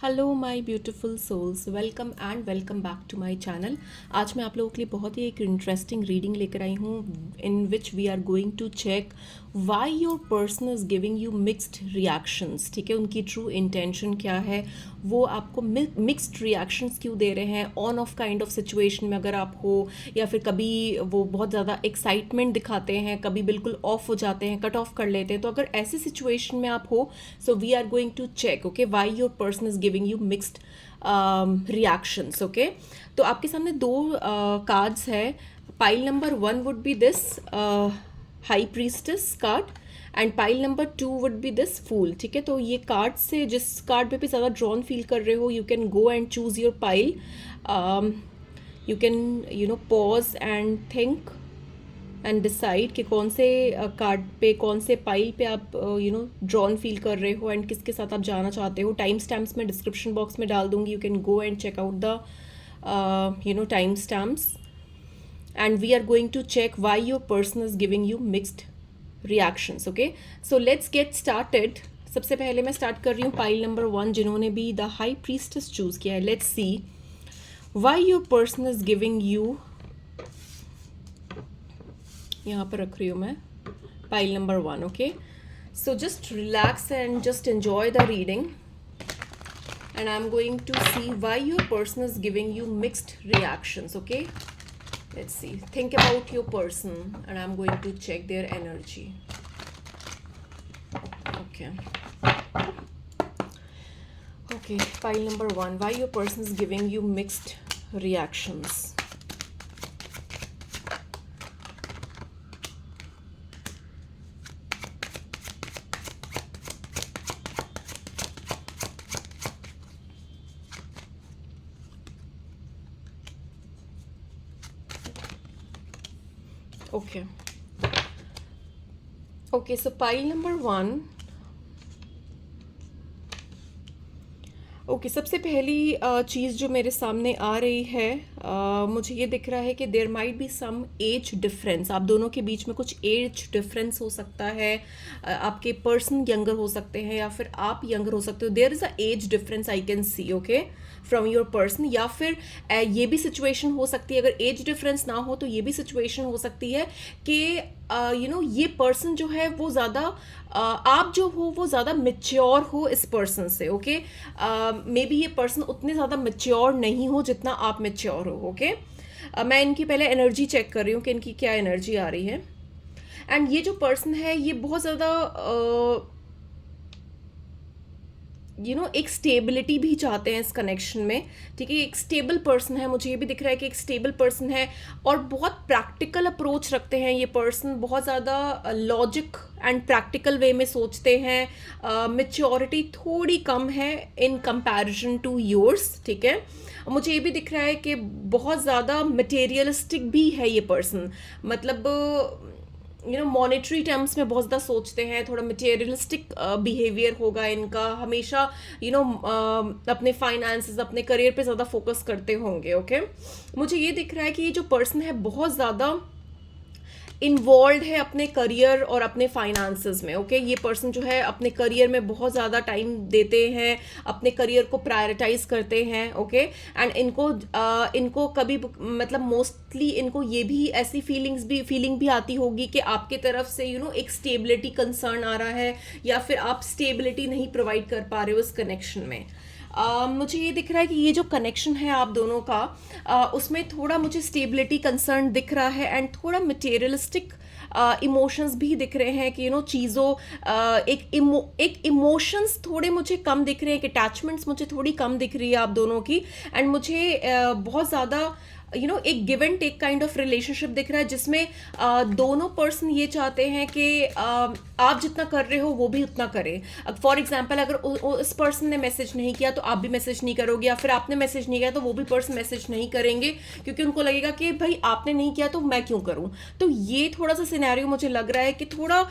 Hello my beautiful souls, welcome and welcome back to my channel. आज मैं आप लोगों के लिए बहुत ही एक इंटरेस्टिंग रीडिंग लेकर आई हूँ in which we are going to check why your person is giving you mixed reactions. ठीक है, उनकी ट्रू इंटेंशन क्या है, वो आपको मिक्स्ड रिएक्शंस क्यों दे रहे हैं on off kind of situation में अगर आप हो, या फिर कभी वो बहुत ज़्यादा एक्साइटमेंट दिखाते हैं, कभी बिल्कुल ऑफ हो जाते हैं, कट ऑफ कर लेते हैं। तो अगर ऐसी सिचुएशन में आप हो, so we are going to check okay why your person is giving you mixed reactions. Okay, तो आपके सामने दो कार्ड्स है। Pile number 1 would be this high priestess card and pile number 2 would be this fool. ठीक है, तो ये card से जिस कार्ड पे भी ज़्यादा ड्रॉन फील कर रहे हो, you can go and choose your pile. You can pause and think and decide कि कौन से कार्ड पे, कौन से पाइल पे आप ड्रॉन फील कर रहे हो एंड किसके साथ आप जाना चाहते हो। टाइम स्टैम्प्स मैं डिस्क्रिप्शन बॉक्स में डाल दूंगी, you can go and check out the time stamps and we are going to check why your person is giving you mixed reactions. Okay, so let's get started. सबसे पहले मैं start कर रही हूँ pile number 1, जिन्होंने भी the high priestess choose किया है। Let's see Y your person is giving you, यहाँ पर रख रही हूँ मैं pile number 1। Okay, so just relax and just enjoy the reading and I'm going to see why your person is giving you mixed reactions. Okay, let's see, think about your person and I'm going to check their energy. Okay, file number 1, why your person is giving you mixed reactions. Okay, so pile number 1. Okay, सबसे पहली चीज़ जो मेरे सामने आ रही है, मुझे ये दिख रहा है कि there might be some age difference. आप दोनों के बीच में कुछ एज डिफरेंस हो सकता है। आपके पर्सन यंगर हो सकते हैं या फिर आप यंगर हो सकते हो। There is a age difference I can see okay from your person. या फिर ये भी सिचुएशन हो सकती है, अगर एज डिफरेंस ना हो तो ये भी सिचुएशन हो सकती है कि ये पर्सन जो है वो ज़्यादा आप जो हो वो ज़्यादा मेच्योर हो इस पर्सन से। ओके, मे बी ये पर्सन उतने ज़्यादा मेच्योर नहीं हो जितना आप मेच्योर हो। ओके, मैं इनकी पहले एनर्जी चेक कर रही हूँ कि इनकी क्या एनर्जी आ रही है। एंड ये जो पर्सन है ये बहुत ज़्यादा एक स्टेबिलिटी भी चाहते हैं इस कनेक्शन में। ठीक है, एक स्टेबल पर्सन है, मुझे ये भी दिख रहा है कि एक स्टेबल पर्सन है और बहुत प्रैक्टिकल अप्रोच रखते हैं ये पर्सन। बहुत ज़्यादा लॉजिक एंड प्रैक्टिकल वे में सोचते हैं। मेच्योरिटी थोड़ी कम है इन कंपैरिजन टू योर्स। ठीक है, मुझे ये भी दिख रहा है कि बहुत ज़्यादा मटेरियलिस्टिक भी है ये पर्सन। मतलब मॉनेटरी टर्म्स में बहुत ज़्यादा सोचते हैं, थोड़ा मटेरियलिस्टिक बिहेवियर होगा इनका हमेशा। अपने फाइनेंसेस, अपने करियर पे ज़्यादा फोकस करते होंगे। ओके, मुझे ये दिख रहा है कि ये जो पर्सन है बहुत ज़्यादा इन्वॉल्व है अपने करियर और अपने फाइनेंसेस में। ओके, ये पर्सन जो है अपने करियर में बहुत ज़्यादा टाइम देते हैं, अपने करियर को प्रायोरिटाइज करते हैं। ओके, एंड इनको कभी मतलब मोस्टली इनको ये भी ऐसी फीलिंग भी आती होगी कि आपके तरफ से एक स्टेबिलिटी कंसर्न आ रहा है या फिर आप स्टेबिलिटी नहीं प्रोवाइड कर पा रहे हो इस कनेक्शन में। मुझे ये दिख रहा है कि ये जो कनेक्शन है आप दोनों का, उसमें थोड़ा मुझे स्टेबिलिटी कंसर्न दिख रहा है एंड थोड़ा मटेरियलिस्टिक इमोशंस भी दिख रहे हैं कि चीज़ों एक इमोशंस थोड़े मुझे कम दिख रहे हैं, एक अटैचमेंट्स मुझे थोड़ी कम दिख रही है आप दोनों की। एंड मुझे बहुत ज़्यादा एक give and take kind of relationship दिख रहा है जिसमें दोनों पर्सन ये चाहते हैं कि आप जितना कर रहे हो वो भी उतना करें। फॉर एग्जाम्पल, अगर उस पर्सन ने मैसेज नहीं किया तो आप भी मैसेज नहीं करोगे, या फिर आपने मैसेज नहीं किया तो वो भी पर्सन मैसेज नहीं करेंगे, क्योंकि उनको लगेगा कि भाई आपने नहीं किया तो मैं क्यों करूं। तो ये थोड़ा सा सिनेरियो मुझे लग रहा है कि थोड़ा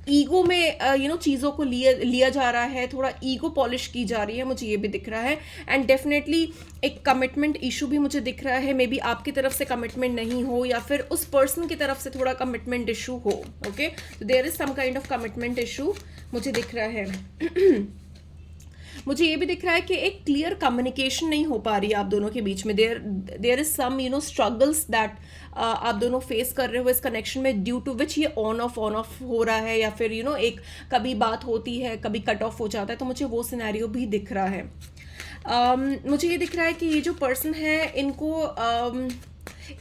ईगो में चीज़ों को लिया जा रहा है, थोड़ा ईगो पॉलिश की जा रही है, मुझे ये भी दिख रहा है। एंड डेफिनेटली एक कमिटमेंट इशू भी मुझे दिख रहा है। मे बी आपकी तरफ से कमिटमेंट नहीं हो या फिर उस पर्सन की तरफ से थोड़ा कमिटमेंट इशू हो। ओके, तो there is some kind of commitment issue मुझे दिख रहा है। मुझे ये भी दिख रहा है कि एक क्लियर कम्युनिकेशन नहीं हो पा रही है आप दोनों के बीच में। There is some struggles that आप दोनों फेस कर रहे हो इस कनेक्शन में, ड्यू टू विच ये ऑन ऑफ हो रहा है, या फिर एक कभी बात होती है कभी कट ऑफ हो जाता है। तो मुझे वो सिनेरियो भी दिख रहा है। मुझे ये दिख रहा है कि ये जो पर्सन है इनको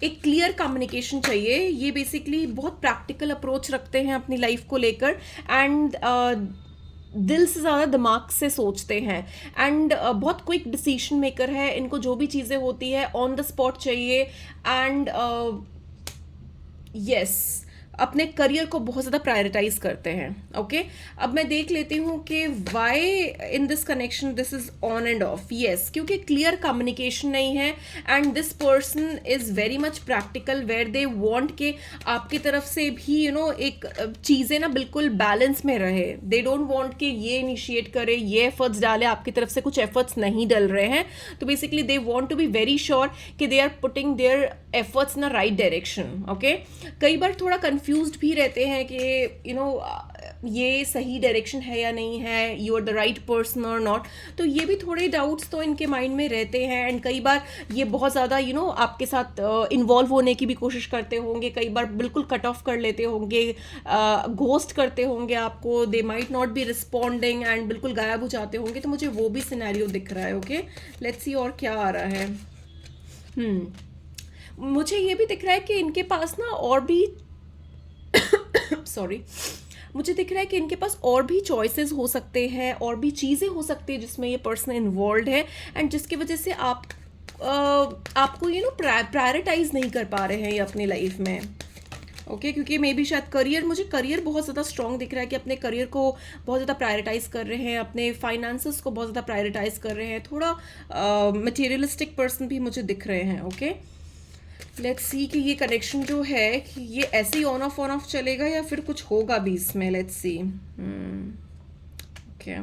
एक क्लियर कम्युनिकेशन चाहिए। ये बेसिकली बहुत प्रैक्टिकल अप्रोच रखते हैं अपनी लाइफ को लेकर, एंड दिल से ज़्यादा दिमाग से सोचते हैं, एंड बहुत क्विक डिसीजन मेकर है। इनको जो भी चीज़ें होती है ऑन द स्पॉट चाहिए, एंड यस अपने करियर को बहुत ज़्यादा प्रायोरिटाइज करते हैं। ओके, अब मैं देख लेती हूँ कि why in this connection this is on and off. Yes, क्योंकि क्लियर कम्युनिकेशन नहीं है, and this person is very much practical, where they want के आपकी तरफ से भी एक चीज़ें ना बिल्कुल बैलेंस में रहे। दे डोंट वांट कि ये इनिशिएट करे, ये एफर्ट्स डाले, आपकी तरफ से कुछ एफर्ट्स नहीं डल रहे हैं। तो basically they want to be very sure कि they are putting their efforts in a right direction. Okay, कई बार थोड़ा कंफ्यूज्ड भी रहते हैं कि ये सही डायरेक्शन है या नहीं है, you are the right person और नॉट। तो ये भी थोड़े डाउट्स तो इनके माइंड में रहते हैं, एंड कई बार ये बहुत ज़्यादा आपके साथ इन्वॉल्व होने की भी कोशिश करते होंगे, कई बार बिल्कुल कट ऑफ कर लेते होंगे, घोस्ट करते होंगे आपको, they might not be responding, and बिल्कुल गायब हो जाते होंगे। तो मुझे वो भी सिनेरियो दिख रहा है। ओके, लेट्स सी और क्या आ रहा है। मुझे ये भी दिख रहा है कि इनके पास ना और भी सॉरी, मुझे दिख रहा है कि इनके पास और भी चॉइसेस हो सकते हैं, और भी चीज़ें हो सकती है जिसमें ये पर्सन इन्वॉल्व है, एंड जिसकी वजह से आपको प्रायोरिटाइज नहीं कर पा रहे हैं ये अपनी लाइफ में। ओके, क्योंकि मे बी शायद मुझे करियर बहुत ज़्यादा स्ट्रॉन्ग दिख रहा है कि अपने करियर को बहुत ज़्यादा प्रायोरिटाइज कर रहे हैं, अपने फाइनेंसेस को बहुत ज़्यादा प्रायोरिटाइज कर रहे हैं। थोड़ा मटेरियलिस्टिक पर्सन भी मुझे दिख रहे हैं। ओके, लेट्स सी कि ये कनेक्शन जो है कि ये ऐसे ही ऑन ऑफ चलेगा या फिर कुछ होगा भी इसमें। Let's see. ओके,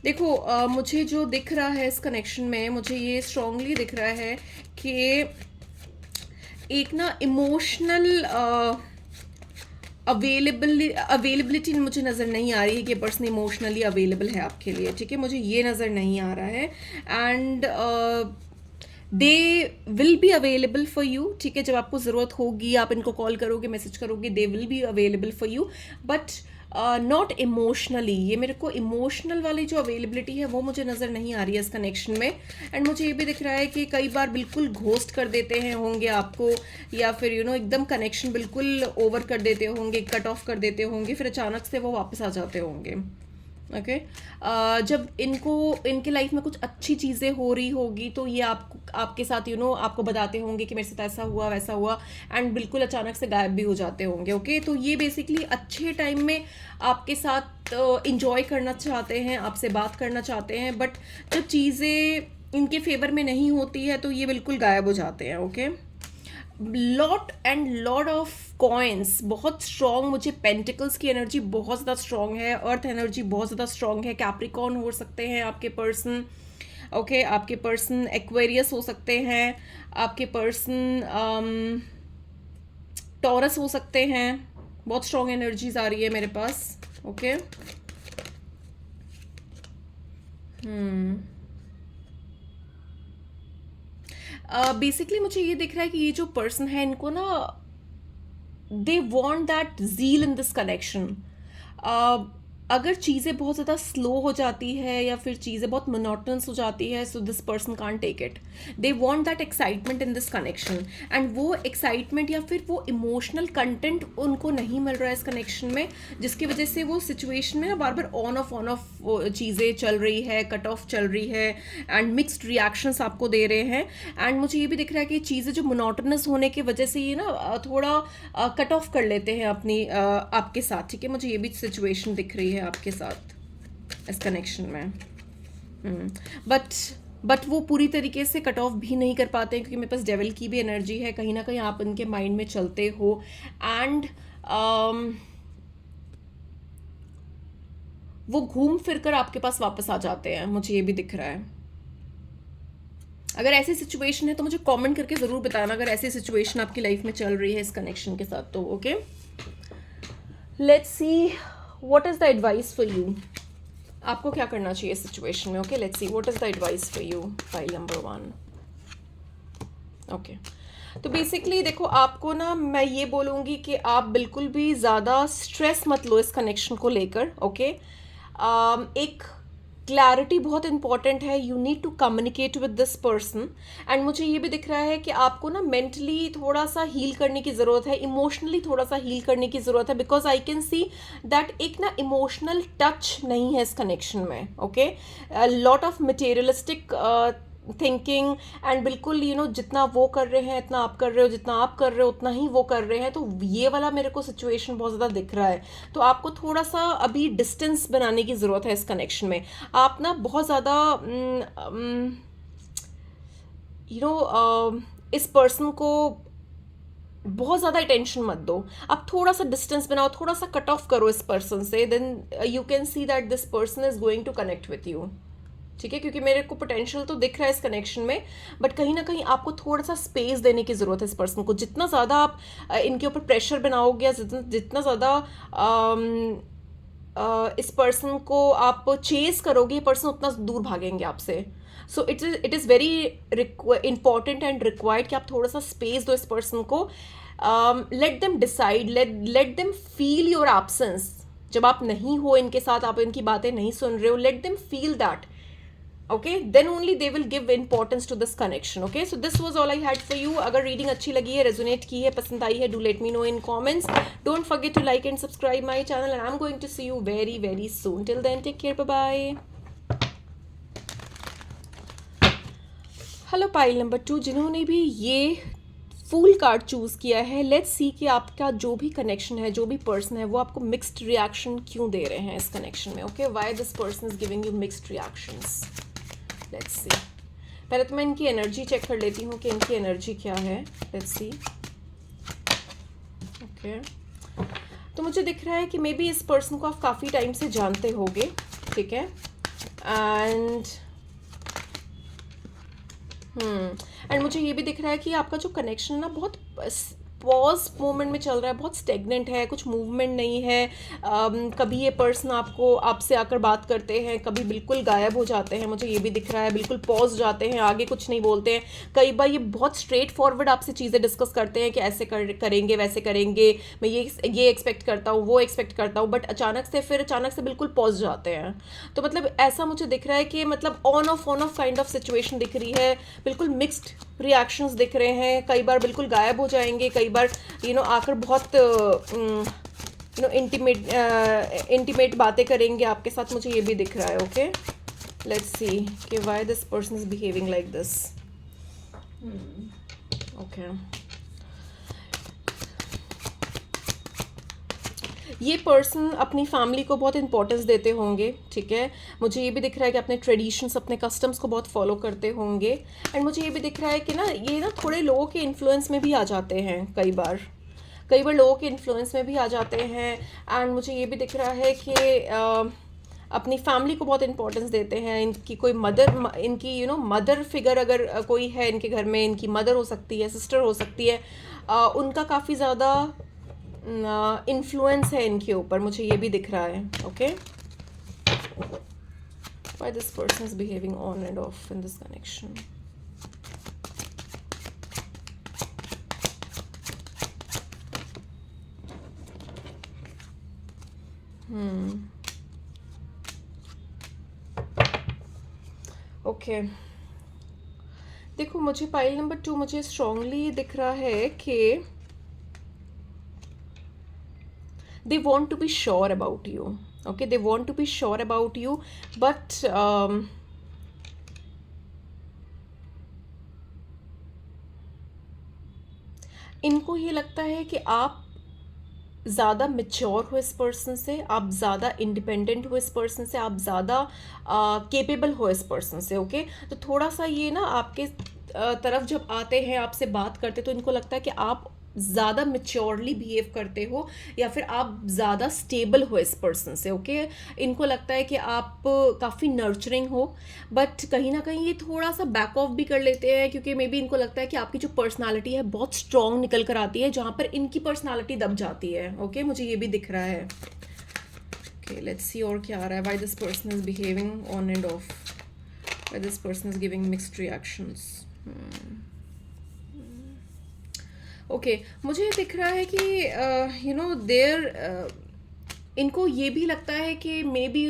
देखो मुझे जो दिख रहा है इस कनेक्शन में, मुझे ये स्ट्रांगली दिख रहा है कि एक ना इमोशनल अवेलेबिलिटी मुझे नज़र नहीं आ रही है कि पर्सन इमोशनली अवेलेबल है आपके लिए। ठीक है, मुझे ये नज़र नहीं आ रहा है, and they will be available for you. ठीक है, जब आपको ज़रूरत होगी आप इनको कॉल करोगे, मैसेज करोगे, they will be available for you, but not emotionally. ये मेरे को इमोशनल वाली जो अवेलेबिलिटी है वो मुझे नज़र नहीं आ रही है इस कनेक्शन में। एंड मुझे ये भी दिख रहा है कि कई बार बिल्कुल घोस्ट कर देते हैं होंगे आपको, या फिर एकदम कनेक्शन बिल्कुल ओवर कर देते होंगे, कट ऑफ कर देते होंगे, फिर अचानक से वो वापस आ जाते होंगे। ओके, जब इनके लाइफ में कुछ अच्छी चीज़ें हो रही होगी तो ये आपके साथ आपको बताते होंगे कि मेरे साथ ऐसा हुआ वैसा हुआ, एंड बिल्कुल अचानक से गायब भी हो जाते होंगे। ओके, तो ये बेसिकली अच्छे टाइम में आपके साथ इंजॉय करना चाहते हैं, आपसे बात करना चाहते हैं, बट जब चीज़ें इनके फेवर में नहीं होती है तो ये बिल्कुल गायब हो जाते हैं। ओके, लॉट ऑफ कॉइन्स बहुत स्ट्रॉन्ग, मुझे पेंटिकल्स की एनर्जी बहुत ज़्यादा स्ट्रॉन्ग है, अर्थ एनर्जी बहुत ज़्यादा स्ट्रॉन्ग है। कैप्रिकॉर्न हो सकते हैं आपके पर्सन। ओके, आपके पर्सन एक्वेरियस हो सकते हैं, आपके पर्सन टॉरस हो सकते हैं। बहुत स्ट्रॉन्ग एनर्जीज आ रही है मेरे पास। ओके, बेसिकली मुझे ये दिख रहा है कि ये जो पर्सन है इनको ना they want that zeal in this connection. अगर चीज़ें बहुत ज़्यादा स्लो हो जाती है या फिर चीज़ें बहुत मोनोटनस हो जाती है, so this person can't take it. They want that excitement in this connection, and वो एक्साइटमेंट या फिर वो इमोशनल कंटेंट उनको नहीं मिल रहा है इस कनेक्शन में, जिसकी वजह से वो सिचुएशन में ना बार बार ऑन ऑफ चीज़ें चल रही है, कट ऑफ चल रही है, एंड मिक्सड रिएक्शंस आपको दे रहे हैं। एंड मुझे ये भी दिख रहा है कि चीज़ें जो मोनोटनस होने की वजह से ये ना थोड़ा कट ऑफ कर लेते हैं अपनी आपके साथ। ठीक है, मुझे ये भी सिचुएशन दिख रही है आपके साथ इस कनेक्शन में। बट वो पूरी तरीके से कट ऑफ भी नहीं कर पाते हैं, क्योंकि मेरे पास डेविल की भी एनर्जी है। कहीं ना कहीं आप उनके माइंड में चलते हो, एंड वो घूम फिर कर आपके पास वापस आ जाते हैं। मुझे ये भी दिख रहा है। अगर ऐसी सिचुएशन है तो मुझे कमेंट करके ज़रूर बताना, अगर ऐसी सिचुएशन आपकी लाइफ में चल रही है इस कनेक्शन के साथ तो। Okay, let's see what is the advice for you. आपको क्या करना चाहिए इस सिचुएशन में? Okay, let's see what is the advice for you, pile number 1। Okay, तो बेसिकली देखो, आपको ना मैं ये बोलूँगी कि आप बिल्कुल भी ज़्यादा स्ट्रेस मत लो इस कनेक्शन को लेकर। ओके, एक क्लैरिटी बहुत इंपॉर्टेंट है। You need to communicate with this person. And मुझे ये भी दिख रहा है कि आपको ना मेंटली थोड़ा सा हील करने की ज़रूरत है, इमोशनली थोड़ा सा हील करने की ज़रूरत है, because I can see that एक ना इमोशनल टच नहीं है इस कनेक्शन में। Okay, lot of materialistic thinking, and बिल्कुल जितना वो कर रहे हैं इतना आप कर रहे हो, जितना आप कर रहे हो उतना ही वो कर रहे हैं। तो ये वाला मेरे को सिचुएशन बहुत ज़्यादा दिख रहा है। तो आपको थोड़ा सा अभी डिस्टेंस बनाने की ज़रूरत है इस कनेक्शन में। आप ना बहुत ज़्यादा इस पर्सन को बहुत ज़्यादा अटेंशन मत दो। आप थोड़ा सा डिस्टेंस बनाओ, थोड़ा सा कट ऑफ करो इस पर्सन से, then you can see that this person is going to connect with you. ठीक है, क्योंकि मेरे को पोटेंशियल तो दिख रहा है इस कनेक्शन में, बट कहीं ना कहीं आपको थोड़ा सा स्पेस देने की ज़रूरत है इस पर्सन को। जितना ज़्यादा आप इनके ऊपर प्रेशर बनाओगे, या जितना ज़्यादा इस पर्सन को आप चेस करोगे, ये पर्सन उतना दूर भागेंगे आपसे। So it is very important and required कि आप थोड़ा सा स्पेस दो इस पर्सन को। Let them decide, let them feel your absence. जब आप नहीं हो इनके साथ, आप इनकी बातें नहीं सुन रहे हो, let them feel that. Okay, then only they will give importance to this connection. Okay, so this was all I had for you. अगर रीडिंग अच्छी लगी है, रेजोनेट की है, पसंद आई है, do let me know in comments. Don't forget to like and subscribe my channel, and I'm going to see you very very soon. Till then, take care. Bye bye. Hello pile number 2, जिन्होंने भी ये fool card choose किया है, let's see कि आपका जो भी connection है, जो भी पर्सन है, वो आपको मिक्स्ड रिएक्शन क्यों दे रहे हैं इस कनेक्शन में। Okay, why this person is giving you mixed reactions. Let's see, पहले तो मैं इनकी एनर्जी चेक कर लेती हूँ कि इनकी एनर्जी क्या है। Let's see. ओके, तो मुझे दिख रहा है कि मे बी इस पर्सन को आप काफ़ी टाइम से जानते होगे। ठीक है, एंड मुझे ये भी दिख रहा है कि आपका जो कनेक्शन है ना, बहुत पॉज मोमेंट में चल रहा है, बहुत स्टेगनेंट है, कुछ मूवमेंट नहीं है। कभी ये पर्सन आपसे आकर बात करते हैं, कभी बिल्कुल गायब हो जाते हैं। मुझे ये भी दिख रहा है, बिल्कुल पॉज जाते हैं, आगे कुछ नहीं बोलते हैं। कई बार ये बहुत स्ट्रेट फॉरवर्ड आपसे चीज़ें डिस्कस करते हैं कि ऐसे करेंगे, वैसे करेंगे, मैं ये एक्सपेक्ट करता हूँ, वो एक्सपेक्ट करता हूँ, बट अचानक से बिल्कुल पॉज जाते हैं। तो मतलब ऐसा मुझे दिख रहा है कि मतलब on off kind of situation दिख रही है। बिल्कुल मिक्स्ड रिएक्शंस दिख रहे हैं। कई बार बिल्कुल गायब हो जाएंगे, कई बार आकर बहुत इंटीमेट बातें करेंगे आपके साथ। मुझे ये भी दिख रहा है। ओके, लेट्स सी कि why this person is behaving like this. Okay, ये पर्सन अपनी फैमिली को बहुत इंपॉर्टेंस देते होंगे। ठीक है, मुझे ये भी दिख रहा है कि अपने ट्रेडिशंस, अपने कस्टम्स को बहुत फॉलो करते होंगे। एंड मुझे ये भी दिख रहा है कि ये ना थोड़े लोगों के इन्फ्लुएंस में भी आ जाते हैं। कई बार लोगों के इन्फ्लुएंस में भी आ जाते हैं। एंड मुझे ये भी दिख रहा है कि अपनी फैमिली को बहुत इंपॉर्टेंस देते हैं। इनकी कोई इनकी मदर फिगर अगर कोई है इनके घर में, इनकी मदर हो सकती है, सिस्टर हो सकती है, उनका काफ़ी ज़्यादा इन्फ्लुएंस है इनके ऊपर। मुझे ये भी दिख रहा है। Okay, why this person is behaving on and of in this connection. Okay, देखो मुझे पाइल नंबर 2 मुझे स्ट्रांगली दिख रहा है कि they want to be sure about you. Okay, they want to be sure about you, but इनको ये लगता है कि आप ज़्यादा मेच्योर हो इस पर्सन से, आप ज़्यादा इंडिपेंडेंट हो इस पर्सन से, आप ज़्यादा केपेबल हो इस पर्सन से। ओके, तो थोड़ा सा ये ना आपके तरफ जब आते हैं, आपसे बात करते, तो इनको लगता है कि आप ज़्यादा मेच्योरली बिहेव करते हो, या फिर आप ज़्यादा स्टेबल हो इस पर्सन से। ओके, इनको लगता है कि आप काफ़ी नर्चरिंग हो, बट कहीं ना कहीं ये थोड़ा सा बैक ऑफ भी कर लेते हैं, क्योंकि मे बी इनको लगता है कि आपकी जो पर्सनालिटी है बहुत स्ट्रॉन्ग निकल कर आती है, जहाँ पर इनकी पर्सनालिटी दब जाती है। ओके, मुझे ये भी दिख रहा है ओके लेट्स सी और क्या आ रहा है. Why this person is behaving on and of. Why this person is giving mixed reactions. Okay मुझे ये दिख रहा है कि देयर इनको ये भी लगता है कि maybe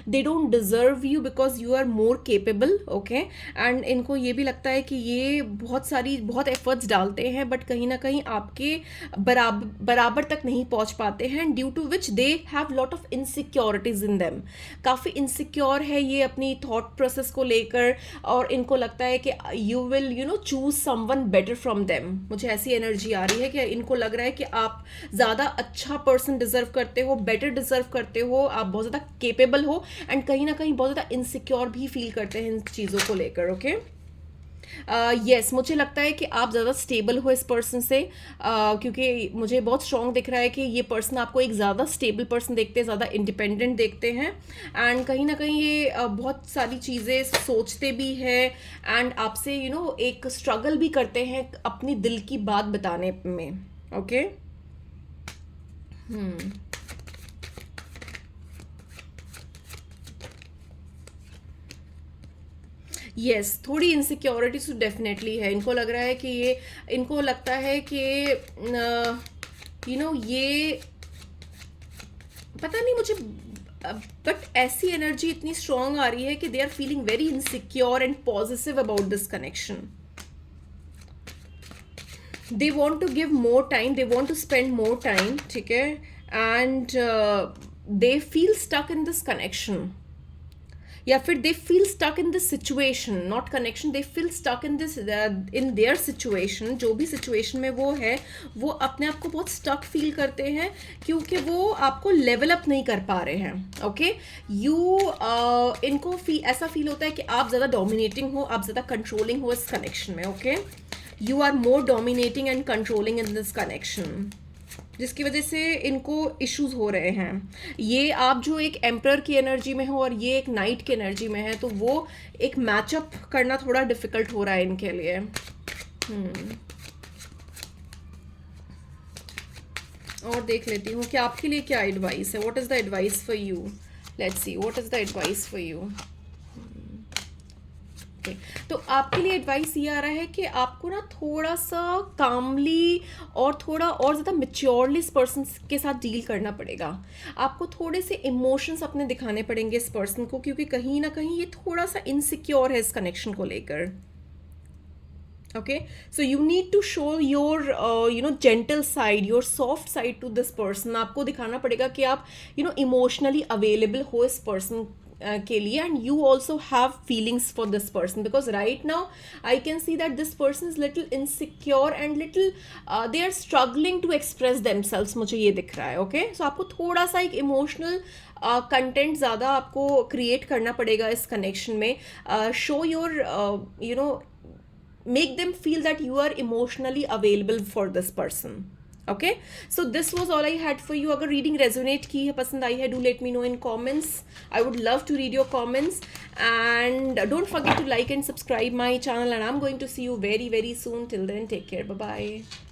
they don't deserve you because you are more capable. Okay and इनको ये भी लगता है कि ये बहुत एफर्ट्स डालते हैं बट कहीं ना कहीं आपके बराबर तक नहीं पहुंच पाते हैं. Due to which they have lot of insecurities in them. काफ़ी इनसिक्योर है ये अपनी थॉट प्रोसेस को लेकर और इनको लगता है कि you will choose someone better from them. मुझे ऐसी एनर्जी आ रही है कि इनको लग रहा है कि आप ज़्यादा अच्छा पर्सन डिजर्व करते हो, बेटर डिजर्व करते हो, आप बहुत ज़्यादा केपेबल हो एंड कहीं ना कहीं बहुत ज़्यादा इनसिक्योर भी फील करते हैं इन चीज़ों को लेकर. ओके यस मुझे लगता है कि आप ज़्यादा स्टेबल हो इस पर्सन से क्योंकि मुझे बहुत स्ट्रॉन्ग दिख रहा है कि ये पर्सन आपको एक ज़्यादा स्टेबल पर्सन देखते हैं, ज़्यादा इंडिपेंडेंट देखते हैं एंड कहीं ना कहीं ये बहुत सारी चीज़ें सोचते भी हैं एंड आपसे एक स्ट्रगल भी करते हैं अपनी दिल की बात बताने में. ओके यस थोड़ी इनसिक्योरिटी तो डेफिनेटली है. इनको लग रहा है कि इनको लगता है कि ये पता नहीं मुझे बट ऐसी एनर्जी इतनी स्ट्रांग आ रही है कि they are feeling very insecure and positive about this connection. They want to give more time, they want to spend more time. ठीक है and they feel stuck in this connection या फिर they feel stuck in this situation, not connection. They feel stuck in this in their situation. जो भी situation में वो है वो अपने आप को बहुत स्टक फील करते हैं क्योंकि वो आपको लेवल अप नहीं कर पा रहे हैं. ओके इनको ऐसा फील होता है कि आप ज़्यादा डोमिनेटिंग हो, आप ज़्यादा कंट्रोलिंग हो इस कनेक्शन में. Okay you are more dominating and controlling in this connection जिसकी वजह से इनको इश्यूज हो रहे हैं. ये आप जो एक एम्परर की एनर्जी में हो और ये एक नाइट की एनर्जी में है तो वो एक मैचअप करना थोड़ा डिफिकल्ट हो रहा है इनके लिए. और देख लेती हूँ कि आपके लिए क्या एडवाइस है. What is the advice for you. Let's see what is the advice for you. तो आपके लिए एडवाइस ये आ रहा है कि आपको ना थोड़ा सा कामली और थोड़ा और ज़्यादा मेच्योरली इस पर्सन के साथ डील करना पड़ेगा. आपको थोड़े से इमोशंस अपने दिखाने पड़ेंगे इस पर्सन को क्योंकि कहीं ना कहीं ये थोड़ा सा इनसिक्योर है इस कनेक्शन को लेकर. okay so you need to show your gentle side, your soft side to this person. आपको दिखाना पड़ेगा कि आप emotionally available हो इस person के लिए and you also have feelings for this person because right now I can see that this person is little insecure and little they are struggling to express themselves. मुझे ये दिख रहा है. okay so आपको थोड़ा सा एक emotional कंटेंट ज़्यादा आपको क्रिएट करना पड़ेगा इस कनेक्शन में. Show your make them feel that you are emotionally available for this person. okay so this was all I had for you. अगर reading resonate की है, पसंद आई है, do let me know in comments. I would love to read your comments and don't forget to like and subscribe my channel and I'm going to see you very very soon. Till then take care. Bye bye.